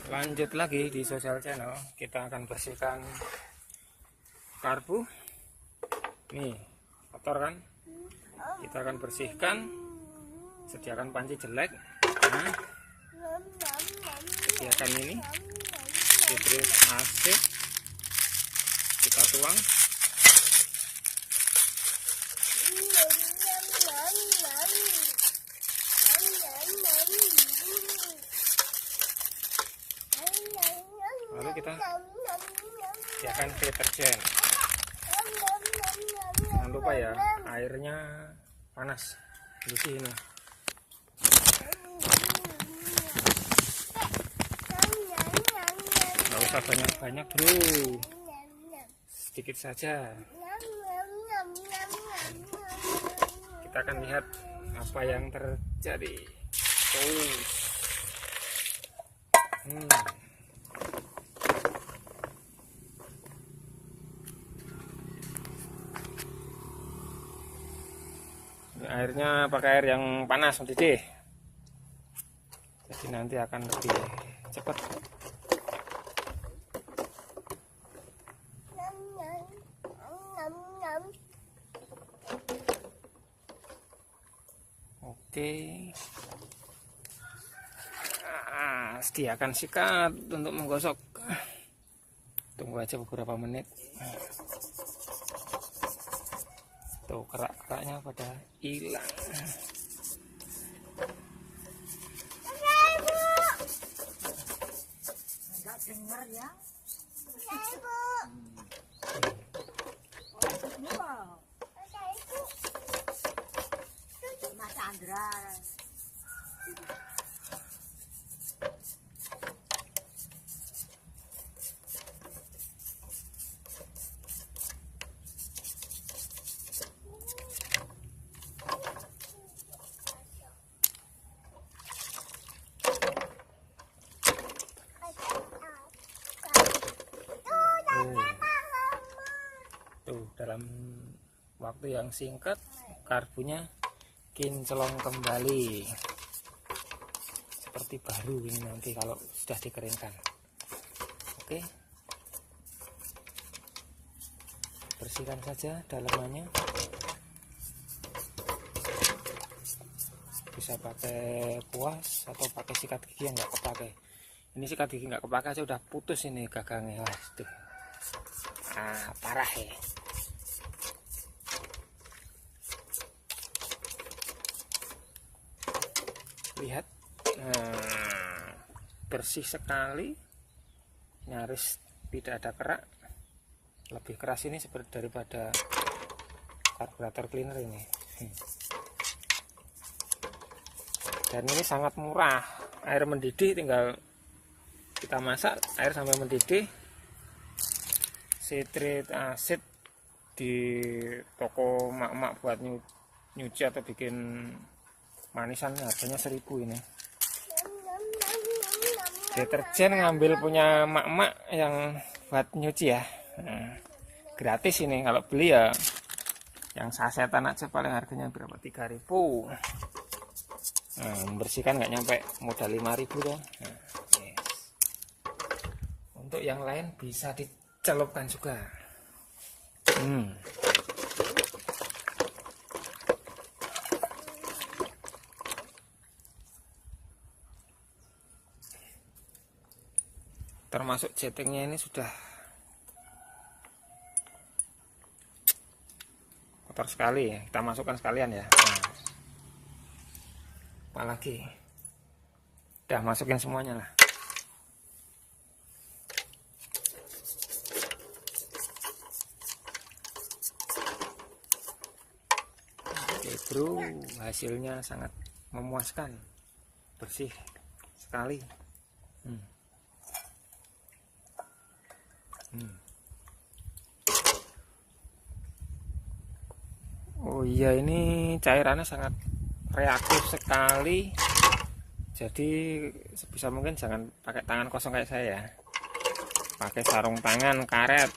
Lanjut lagi di sosial channel, kita akan bersihkan karbu. Nih, kotor kan? Kita akan bersihkan. Sediakan panci jelek. Nah, sediakan ini sitrit acid. Kita tuang. Lalu kita sediakan deterjen. Jangan lupa ya, airnya panas di sini. Nggak usah banyak-banyak bro, sedikit saja. Kita akan lihat apa yang terjadi. Airnya pakai air yang panas mendidih, jadi nanti akan lebih cepat. Oke, sediakan sikat untuk menggosok. Tunggu aja beberapa menit. Tuh, kerak-keraknya pada hilang. Enggak dengar ya. Mas Andra. Tuh, dalam waktu yang singkat karbunya kinclong kembali seperti baru ini nanti kalau sudah dikeringkan. Oke, bersihkan saja dalamannya. Bisa pakai kuas atau pakai sikat gigi yang nggak kepake. Ini sikat gigi nggak kepake aja udah putus ini gagangnya. Wah, tuh. Parah ya. Lihat, bersih sekali, nyaris tidak ada kerak. Lebih keras ini seperti daripada karburator cleaner ini. Dan ini sangat murah, air mendidih tinggal kita masak, air sampai mendidih. Sitrit acid di toko mak-mak buat nyuci atau bikin manisan harganya 1000 ini. Deterjen ngambil punya mak-mak yang buat nyuci ya. Gratis ini, kalau beli ya yang sasetan aja paling harganya berapa, 3000. Membersihkan nggak nyampe modal 5000 dong. Yes. Untuk yang lain bisa dicelupkan juga. Termasuk jettingnya ini sudah kotor sekali ya, kita masukkan sekalian ya. Apalagi udah masukin semuanya lah. Oke bro, hasilnya sangat memuaskan, bersih sekali. Oh iya, ini cairannya sangat reaktif sekali, jadi sebisa mungkin jangan pakai tangan kosong kayak saya, pakai sarung tangan karet,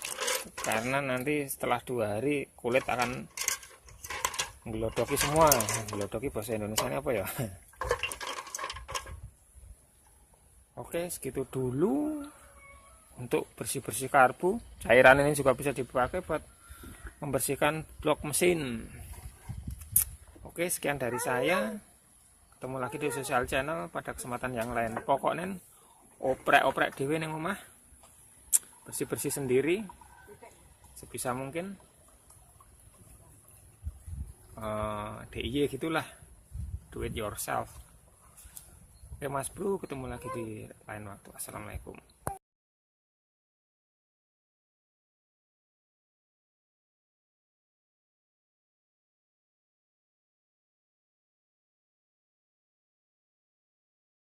karena nanti setelah 2 hari kulit akan ngelodoki semua. Ngelodoki bahasa Indonesia ini apa ya? Oke, segitu dulu untuk bersih-bersih karbu. Cairan ini juga bisa dipakai buat membersihkan blok mesin. Oke, sekian dari saya. Ketemu lagi di sosial channel pada kesempatan yang lain. Pokoknya oprek-oprek dhewe ning omah. Bersih-bersih sendiri sebisa mungkin. DIY gitulah. Do it yourself. Oke Mas Bro, ketemu lagi di lain waktu. Assalamualaikum.